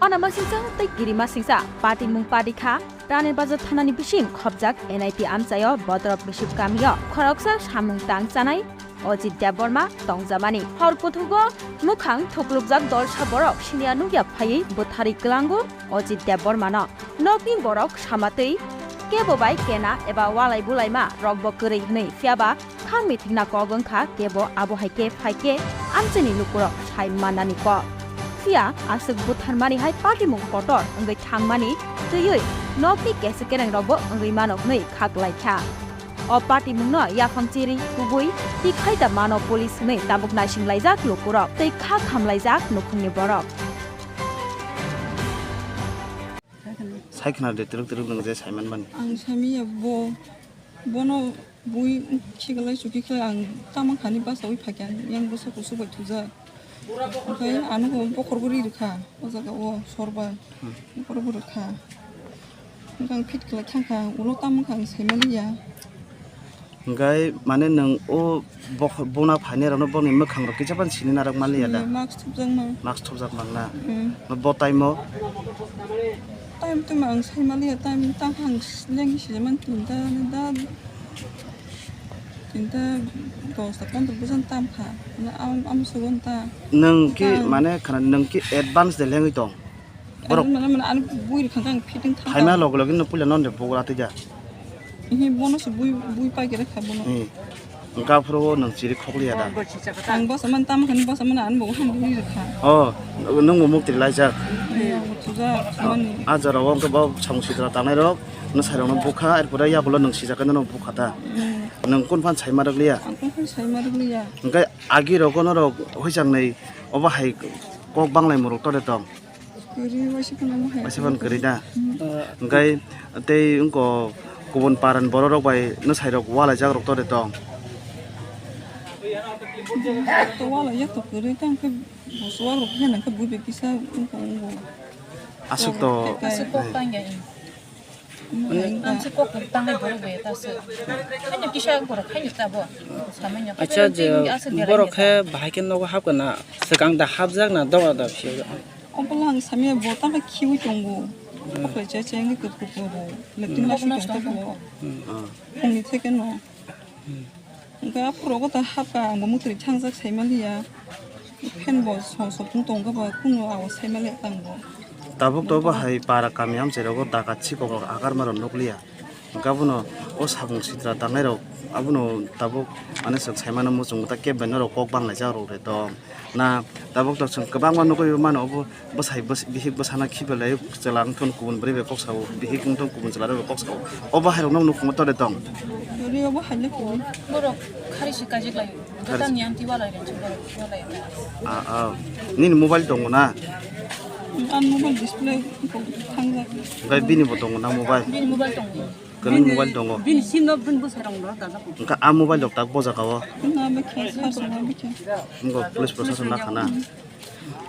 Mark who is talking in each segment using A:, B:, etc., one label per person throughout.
A: Panama singsa tei girima singsa party mung party kha Rani Bazar thanani bisim khobjak NIT amsayo Bodrop bisip kamiyo khoroksa samung tang chanai Ajit Deborma tongjamani hor kothugo mukhang thuklukjak dol saborok sinia nugya phai bothari klango Ajit Debormano nokni borok samatei kebo bai kena eba walai bulaima rokbo korei nei fiaba khang mitingna kogongkha kebo abo haike phaike amcheni lukuro sai manani ko fia asuk butharmani hai party mung kotor ngai thangmani tui nokni kesekerang rokbo ngai manok nei khaklai kha o party mungno yafang chiri kubui ti khaida mano police nei tabuk naising laijak lukuro tei kha khamlaijak nokungni borok
B: 사이키나 들럭들럭 제 살만 만.
C: 안 사미야 뭐너 보이 치글라이 주기케 안 따만 가니 봐서 이 파견 양보서 고수고 두자. 그래 안 하고 뭐 거르거리 이렇게 어저가 오 서봐. 거르거리 카. 그냥 피트가 칸카 우로 따만 간 세멜이야.
B: Enggak, mana neng bona panerono boni mekhang roki japan sini narak mali ada.
C: 막스 톱장
B: Max topzak mangna. Botai mo.
C: 타임 때만 세멜이야 타임 땅한 랭기 시만 뛴다 도스 건도 무슨 땀카 나암 수건다
B: Neng ki mana karena neng ki advance de lengi tong.
C: borok 안 부이 강강 피딩 타
B: Haima log login no pula non de bogora tija.
C: 이게 보너스 부이 빠게 가 보너
B: Enggak pro neng ciri khokli ada.
C: 안 벗으면 땀 간 벗으면 안 보고 한 부이 가
B: Oh, neng momok tilajak.
C: 주자 주머니
B: Ajar awam ke bau chamsidra tanai rok. No sarong no bukha erpura ya bola neng sijakan no bukhata. Neng kun pan chai marak liya.
C: 안건 잘 말이야
B: Enggak agi rokono rok hoijang nei oba hai kok banglai morok tore tong.
C: 그리고 싶으면 해
B: Masifan kerida. Enggak tei engko kubun paran borok bai no sairok wala jak rok tore tong.
C: 또 와라 약도 그래 땅그 무서워 그냥 그 부비 비싸 거
B: Asuk to.
D: Asik kok tangga ini. Asik kok tangga baru gue tas. Hanya kisah borok hanya tabo. Samanya.
E: अच्छा बरक है भाइके नगो हाबगोना सिगां दा हाबजाक ना दवा दा फियो
C: 엄블랑 삼에 뭐 땅에 키우 정보 그래 제가 그 그거 레팅 나시 정보 공이 되겠노 그러니까 앞으로 거다 합가 뭐무들이 창작 세면이야 펜뭐 소소풍동 거봐 kunnu하고 세면이 했던 거
B: Tabuk to bahai para kami am serogo dakat chiko agar maron nuklia. Gabuno o sabung sidra tangai rok abuno tabuk ane sok saimana musung ta ke benoro kok bang laja ro re to na tabuk to chung kabang man nukoi man obo basai bihik basana khibelai chelang thon kubun bri be kok saw bihik thon kubun chala re kok saw oba hai rok nong nukung to re tong
C: 우리 여보 할래 거
D: Borok karisikaji lagi. Kita nianti wala yang coba wala yang.
B: nin mobile dong na
C: 안 모바일 디스플레이 창작
B: ngai bini bo dong na mobile
D: Bini mobile tong.
B: kan mobile dong
E: बिन सिन बिन बसारङ न दाजा
B: ka a mobile dok tak boja kawo
C: 나 맥혀 사서 나 맥혀
B: ngo police processor na khana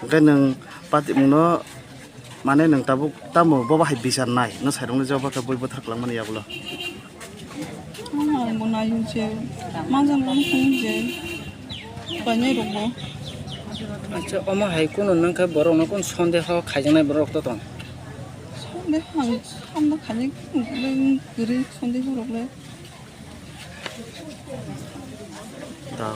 B: ngai nang pati mungno mane nang tabuk tamo boba hai bisan nai no sairong ne joba ka boi bothar klang mani yabulo
C: 뭐 나유제 만장 공제 바녀로 뭐
E: अच्छा अमा हाइ कुन नंखा बरक न कुन सन्देह खाइजनाय बरक त दं
C: 근데 한번 가니 그래 손대서 그래
B: da